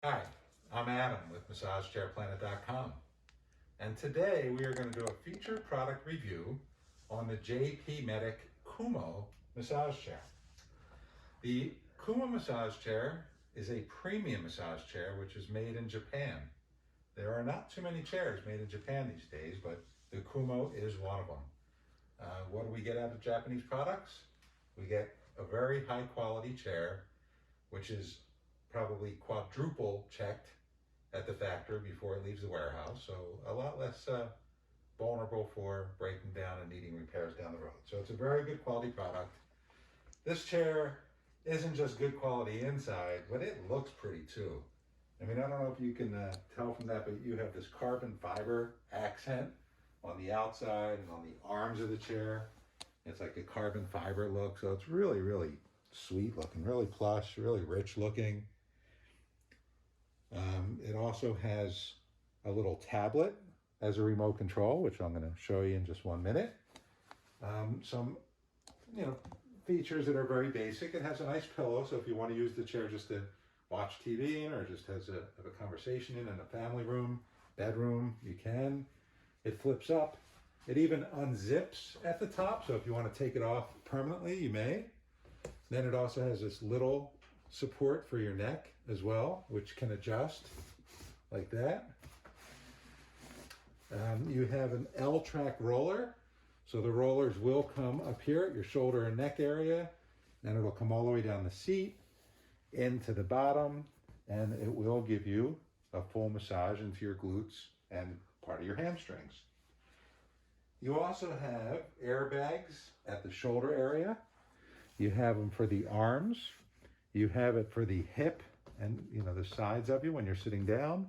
Hi, I'm Adam with MassageChairPlanet.com, and today we are going to do a featured product review on the JPMedic Kumo Massage Chair. The Kumo Massage Chair is a premium massage chair which is made in Japan. There are not too many chairs made in Japan these days, but the Kumo is one of them. What do we get out of Japanese products? We get a very high quality chair, which is probably quadruple checked at the factory before it leaves the warehouse, so a lot less vulnerable for breaking down and needing repairs down the road. So it's a very good quality product. This chair isn't just good quality inside, but it looks pretty too. I mean, I don't know if you can tell from that, but you have this carbon fiber accent on the outside and on the arms of the chair. It's like a carbon fiber look, so it's really, really sweet looking, really plush, really rich looking. It also has a little tablet as a remote control, which I'm going to show you in just 1 minute. Some, features that are very basic. It has a nice pillow, so if you want to use the chair just to watch TV in, or just have a conversation in a family room, bedroom, you can. It flips up. It even unzips at the top, so if you want to take it off permanently, you may. Then it also has this little support for your neck as well, which can adjust like that. You have an L-track roller. So the rollers will come up here at your shoulder and neck area, and it'll come all the way down the seat into the bottom, and it will give you a full massage into your glutes and part of your hamstrings. You also have airbags at the shoulder area. You have them for the arms. You have it for the hip and the sides of you when you're sitting down.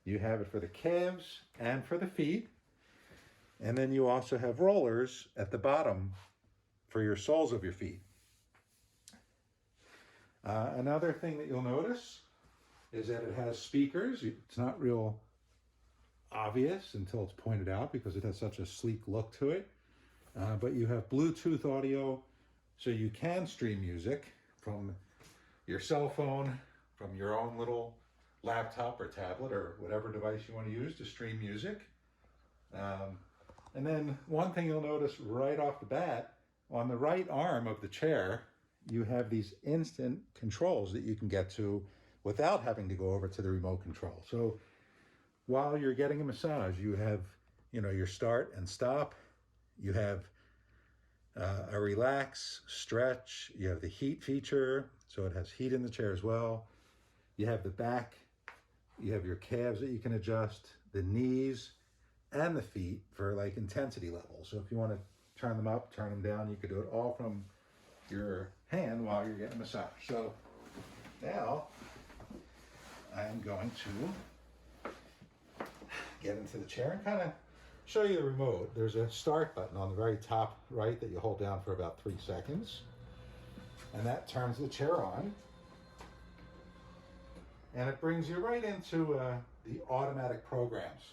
You have it for the calves and for the feet. And then you also have rollers at the bottom for your soles of your feet. Another thing that you'll notice is that it has speakers. It's not real obvious until it's pointed out because it has such a sleek look to it. But you have Bluetooth audio, so you can stream music from your cell phone, from your own little laptop or tablet or whatever device you want to use to stream music. And then one thing you'll notice right off the bat, on the right arm of the chair, you have these instant controls that you can get to without having to go over to the remote control. So while you're getting a massage, you have, your start and stop. You have a relax, stretch. You have the heat feature, so it has heat in the chair as well. You have the back. You have your calves that you can adjust, the knees, and the feet for like intensity levels. So if you want to turn them up, turn them down, you could do it all from your hand while you're getting a massage. So now I'm going to get into the chair and kind of show you the remote. There's a start button on the very top right that you hold down for about 3 seconds. And that turns the chair on. And it brings you right into the automatic programs.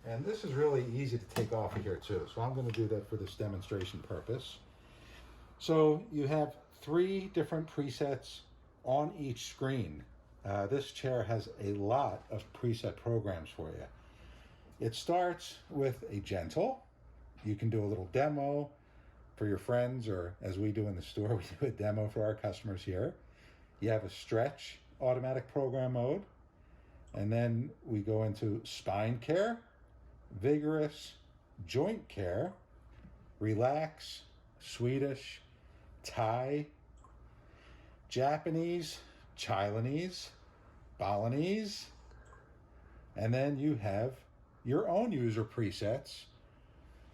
And this is really easy to take off of here too. So I'm going to do that for this demonstration purpose. So you have 3 different presets on each screen. This chair has a lot of preset programs for you. It starts with a gentle. You can do a little demo for your friends, or as we do in the store, we do a demo for our customers here. You have a stretch automatic program mode. And then we go into spine care, vigorous, joint care, relax, Swedish, Thai, Japanese, Chileese, Balinese, and then you have your own user presets.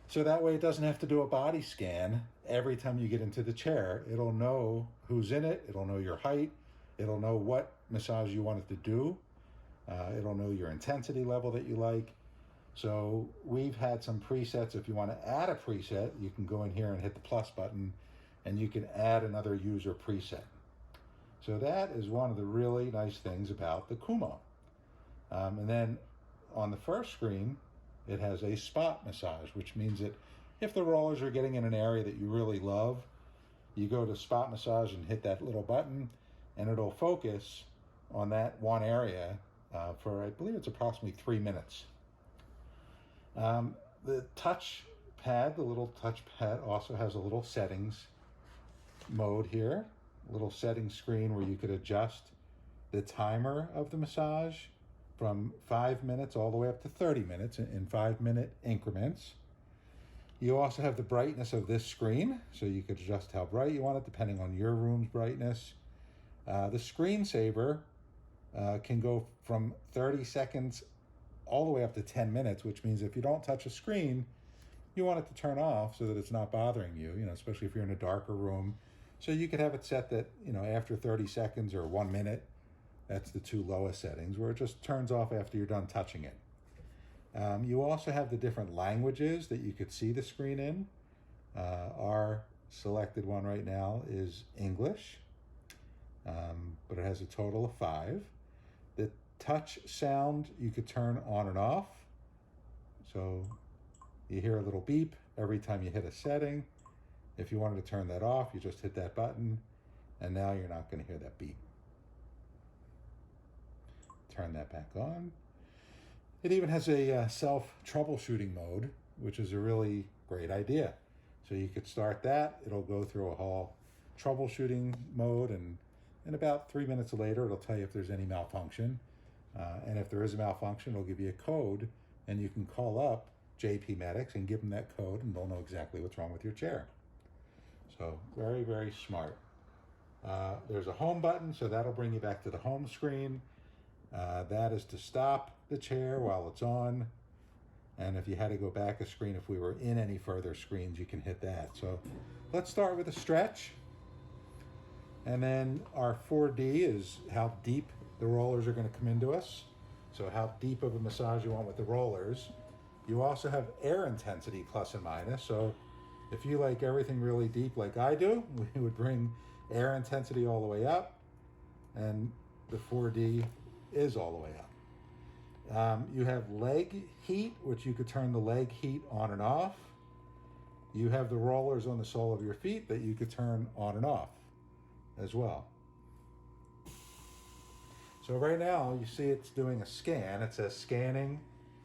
So that way it doesn't have to do a body scan every time you get into the chair. It'll know who's in it, it'll know your height, it'll know what massage you want it to do, it'll know your intensity level that you like. So we've had some presets. If you want to add a preset, you can go in here and hit the plus button and you can add another user preset. So that is one of the really nice things about the Kumo. And then on the first screen, it has a spot massage, which means that if the rollers are getting in an area that you really love, you go to spot massage and hit that little button and it'll focus on that one area for, I believe it's approximately 3 minutes. The touch pad, the little touch pad, also has a little settings mode here, a little settings screen where you could adjust the timer of the massage from 5 minutes all the way up to 30 minutes in 5-minute increments. You also have the brightness of this screen, so you could adjust how bright you want it depending on your room's brightness. The screensaver can go from 30 seconds all the way up to 10 minutes, which means if you don't touch a screen, you want it to turn off so that it's not bothering you, especially if you're in a darker room. So you could have it set that, after 30 seconds or 1 minute, that's the two lowest settings, where it just turns off after you're done touching it. You also have the different languages that you could see the screen in. Our selected one right now is English, but it has a total of 5. The touch sound you could turn on and off. So you hear a little beep every time you hit a setting. If you wanted to turn that off, you just hit that button, and now you're not going to hear that beep. Turn that back on. It even has a self-troubleshooting mode, which is a really great idea. So you could start that. It'll go through a whole troubleshooting mode, and about 3 minutes later, it'll tell you if there's any malfunction. And if there is a malfunction, it'll give you a code, and you can call up JPMedics and give them that code, and they'll know exactly what's wrong with your chair. So very, very smart. There's a home button, so that'll bring you back to the home screen. That is to stop the chair while it's on. And if you had to go back a screen, if we were in any further screens, you can hit that. So let's start with a stretch. And then our 4D is how deep the rollers are going to come into us. So how deep of a massage you want with the rollers. You also have air intensity plus and minus. So if you like everything really deep like I do, we would bring air intensity all the way up. And the 4D is all the way up. You have leg heat, which you could turn the leg heat on and off. You have the rollers on the sole of your feet that you could turn on and off as well. So right now you see it's doing a scan. It says scanning,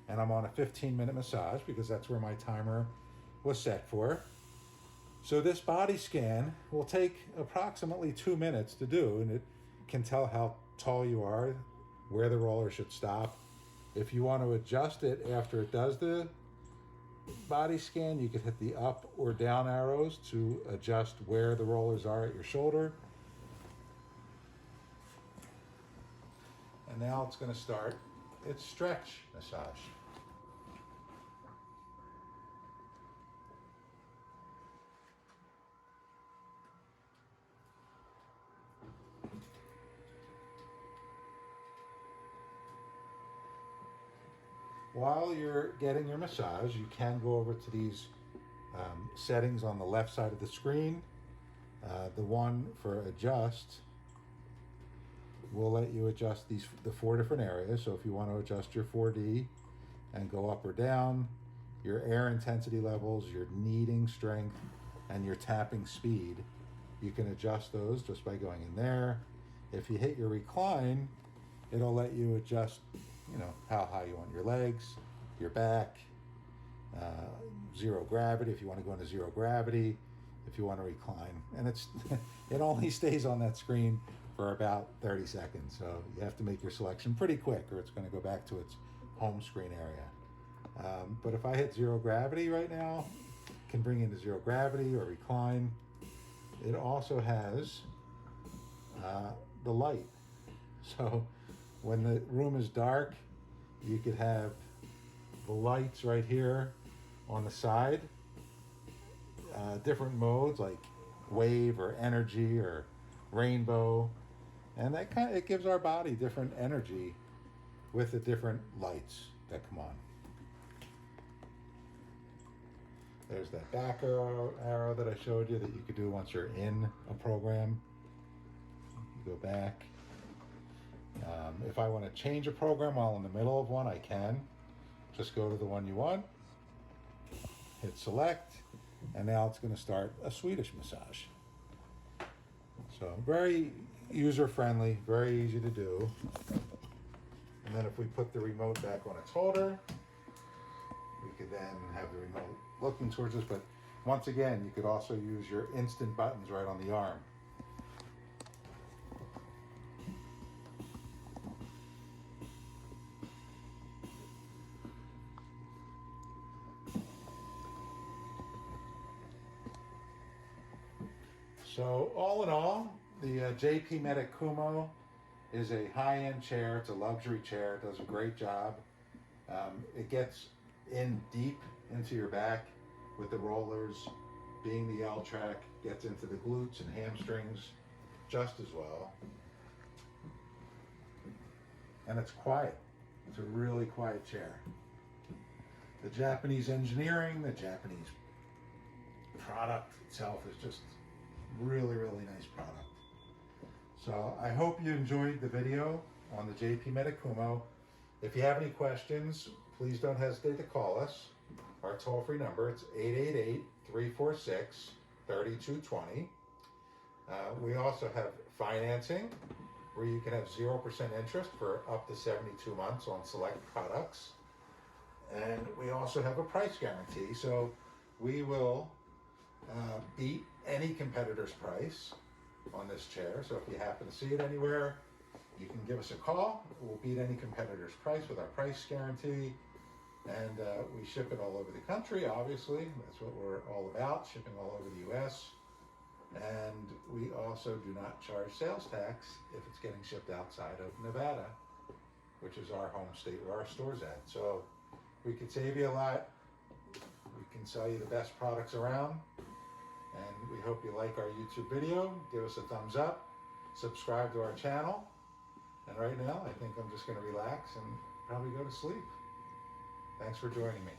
and I'm on a 15-minute massage because that's where my timer was set for. So this body scan will take approximately 2 minutes to do, and it can tell how tall you are, where the roller should stop. If you want to adjust it after it does the body scan, you could hit the up or down arrows to adjust where the rollers are at your shoulder. And now it's going to start its stretch massage. While you're getting your massage, you can go over to these settings on the left side of the screen. The one for adjust will let you adjust the 4 different areas. So if you want to adjust your 4D and go up or down, your air intensity levels, your kneading strength, and your tapping speed, you can adjust those just by going in there. If you hit your recline, it'll let you adjust how high you want your legs, your back, zero gravity if you want to go into zero gravity, if you want to recline. And it only stays on that screen for about 30 seconds. So you have to make your selection pretty quick or it's going to go back to its home screen area. But if I hit zero gravity right now, it can bring into zero gravity or recline. It also has the light. So when the room is dark, you could have the lights right here on the side, different modes like wave or energy or rainbow, and it gives our body different energy with the different lights that come on. There's that back arrow that I showed you that you could do once you're in a program. You go back. If I want to change a program while in the middle of one, I can. Just go to the one you want, hit select, and now it's going to start a Swedish massage. So very user-friendly, very easy to do. And then if we put the remote back on its holder, we could then have the remote looking towards us. But once again, you could also use your instant buttons right on the arm. So all in all, the JPMedic Kumo is a high-end chair. It's a luxury chair. It does a great job. It gets in deep into your back with the rollers. Being the L track, gets into the glutes and hamstrings just as well. And it's quiet. It's a really quiet chair. The Japanese engineering, the Japanese product itself is just really, really nice product. So I hope you enjoyed the video on the JPMedic Kumo. If you have any questions, please don't hesitate to call us. Our toll-free number, it's 888-346-3220. We also have financing where you can have 0% interest for up to 72 months on select products. And we also have a price guarantee, so we will beat any competitor's price on this chair. So if you happen to see it anywhere, you can give us a call. We'll beat any competitor's price with our price guarantee. And we ship it all over the country, obviously. That's what we're all about, shipping all over the US. And we also do not charge sales tax if it's getting shipped outside of Nevada, which is our home state where our store's at. So we could save you a lot. We can sell you the best products around. And we hope you like our YouTube video. Give us a thumbs up. Subscribe to our channel. And right now, I think I'm just going to relax and probably go to sleep. Thanks for joining me.